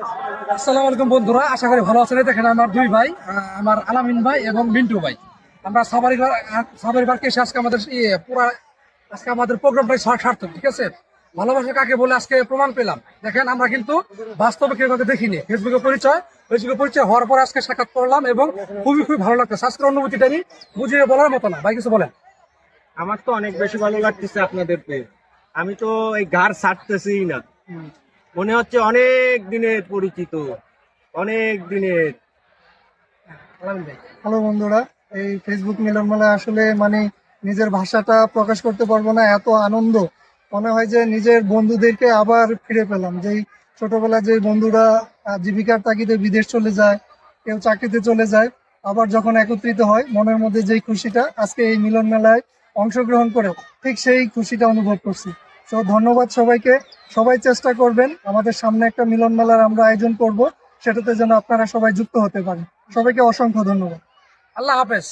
আসসালামু আলাইকুম বন্ধুরা, আশা করি ভালো আছেন। দেখেন আমার দুই ভাই, আমার আলামিন ভাই এবং মিন্টু ভাই। আমরা সাবারিবার এসে আজকে আমাদের আজকে আমাদের প্রোগ্রামটাই সার্থক, ঠিক আছে। ভালোবাসা কাকে বলে আজকে প্রমাণ পেলাম। দেখেন আমরা কিন্তু বাস্তবে কেউ কাউকে দেখিনি, ফেসবুকে পরিচয় হওয়ার পর আজকে সাক্ষাৎ করলাম এবং খুবই ভালো লাগতেছে। আজকের অনুভূতিটা আমি বুঝিয়ে বলার মতো না। ভাই কিছু বলেন। আমার তো অনেক বেশি ভালো লাগতেছে আপনাদেরকে। আমি তো এই ঘাড় ছাড়তেছি না। মনে হচ্ছে অনেক দিনের পরিচিত, অনেক দিনের। আলামিন ভাই। হ্যালো বন্ধুরা, এই ফেসবুক মিলন মেলায় আসলে নিজের ভাষাটা প্রকাশ করতে পারবো না, এত আনন্দ। মনে হয় যে নিজের বন্ধুদেরকে আবার ফিরে পেলাম। যেই ছোটবেলায় যে বন্ধুরা জীবিকার তাগিদে বিদেশ চলে যায়, কেউ চাকরিতে চলে যায়, আবার যখন একত্রিত হয় মনের মধ্যে যেই খুশিটা আজকে এই মিলন মেলায় অংশগ্রহণ করে ঠিক সেই খুশিটা অনুভব করছি। তো ধন্যবাদ সবাইকে। সবাই চেষ্টা করবেন, আমাদের সামনে একটা মিলন মেলার আমরা আয়োজন করব, সেটাতে যেন আপনারা সবাই যুক্ত হতে পারেন। সবাইকে অসংখ্য ধন্যবাদ। আল্লাহ হাফেজ।